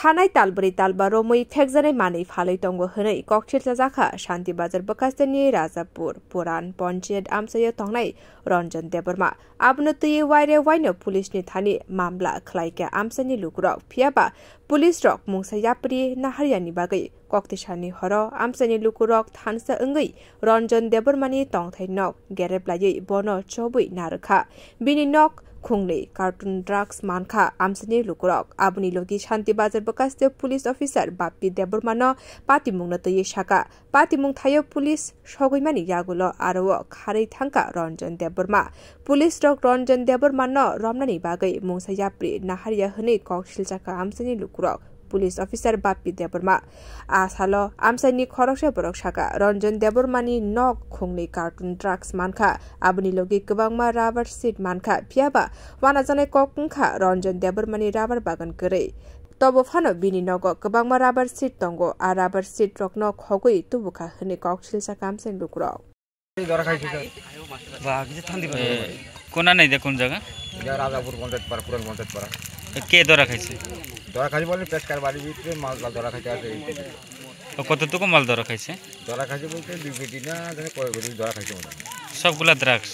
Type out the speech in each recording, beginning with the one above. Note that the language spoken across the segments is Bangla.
थानाय तालबरी तालबा रोमै फेकजानाय मानै फालै दंग होनै ककथिल जाखा शान्ति बाजार बकास्तानि राजापुर पुरान पञ्चायत आमसायो तंनाय रन्जन देबरमा आबनो तुये वाइरे वाइनो पुलिसनि थानी मामला खलाइके आमसानि लुकुरक फियाबा पुलिस रक मुंसा यापरि नाहारियानि बागै कक्तिसानि हर आमसानि लुकुरक थानसा अंगै रन्जन देबरमानि तंथाय नक गेरेबलायै बनो चौबै नारखा बिनि नक खुंनै कार्टुन ड्राग्स मानखा आमसानि लुकुरक आबुनि लोगि शान्ति बाजार बकास्ते पुलिस अफिसार बाप्पी देबरमानो पातिमुंनो तयै शाका पातिमुं थायो पुलिस सगैमानि यागुलो आरो खारै थांका रन्जन देबरमा पुलिस रक रन्जन देबरमानो रमनानि बागै मुंसा याप्रि नाहारिया हनै कक्सिल जाका आमसानि लुकुरक पुलिस अफिसार बाप्पी देबरमा आसालो आमसानि खरकसे बरक शाका रन्जन देबरमानि नक खुंनै कार्टुन ड्राग्स मानखा आबुनि लोगि गोबांमा राबार सीट मानखा फियाबा वाना जानाय ककंखा रन्जन देबरमानि राबार बागान गरै तब फानो बिनि नग गोबांमा राबार सीट दंगो आ राबार सीट रक न खगै तुबुका हनै कक्सिल जाका आमसानि लुकुरक ধরা খাইছে স্যার বা কিছু থান্দি কোনা নাই দেখুন জায়গা এটা রাজাপুর পঞ্চায়েত পাড়া পুরান পঞ্চায়েত পাড়া কে ধরা খাইছে ধরা খাইছে বলে পেশকার বাড়ির ভিতরে মাল ধরা খাইছে আছে কতটুকু মাল ধরা খাইছে বলতে 2 কেজি না জানে কয় কেজি ধরা খাইছে মনে সবগুলা ড্রাগস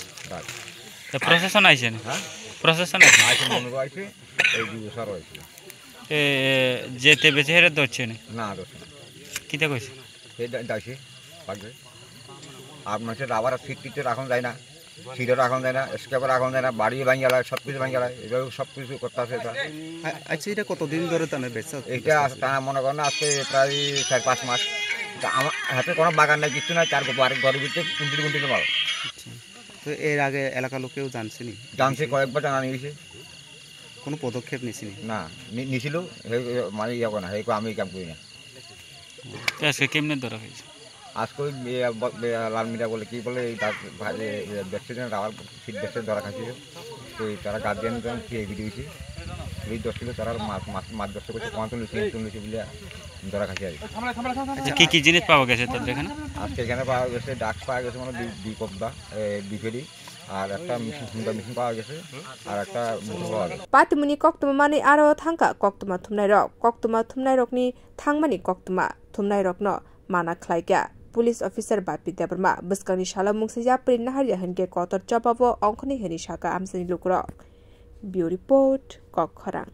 প্রশাসন আইছে না হ্যাঁ প্রশাসন আইছে মনে আইছে এই 2 বছর হইছে এ যেতে বেচে হেরে দচ্ছে না দচ্ছে কিটা কইছে এই দাইছে পাগবে আপনার রাবার সিট টিতে রাখুন যায় না সিটে রাখুন যায় না স্কেপার রাখুন যায় না বাড়ি ভাঙি গেলায় সব কিছু ভাঙি গেলায় এভাবে সব কিছু করতে আছে এটা আচ্ছা এটা কতদিন ধরে তাহলে বেচা এটা টানা মনে করেন আজকে প্রায় 4-5 মাস আমার হাতে কোনো বাগান নাই কিছু নাই 4 ঘরের ভিতরে কুন্টিতে মাল তো এর আগে এলাকার লোক কেউ জানছেনি জানছে কয়েকবার জানা নিয়েছে কোনো পদক্ষেপ নিছিনি না নিছিল মানে ইয়ে করে না আমি কাম করি না আজকে কেমনে ধরা হয়েছে আজকে লাল মিডিয়া বলে কি বলে ব্যক্তিদের রাবার সিট ব্যক্তি ধরা খাইছিল তো তারা গার্জিয়ান কি ভিডিও দিয়েছে পুলিশ দশ ছিল তারা মাছ দশ করছে 45 বলে ধরা খাইছে আর কি কি জিনিস পাওয়া গেছে তাদের এখানে আজকে এখানে পাওয়া গেছে ডাক পাওয়া গেছে মানে 2 কপদা 2 ফেরি আর একটা মেশিন পাওয়া গেছে আর একটা মোটর পাওয়া গেছে পাতিমুনি কক্তমা মানে আরো থাঙ্কা কক্তমা থুমনাই রকনি থাংমানি কক্তমা थुमनाय रकनो माना खलाइगा पुलिस अफिसर बाप्पी देबरमा बस्कानि शाला मुंसे याप्रि नाहारिया हनके कतर जबाबो अंखनि हनि शाका आमसानि लुकुरक ब्यूरो रिपोर्ट कखरां।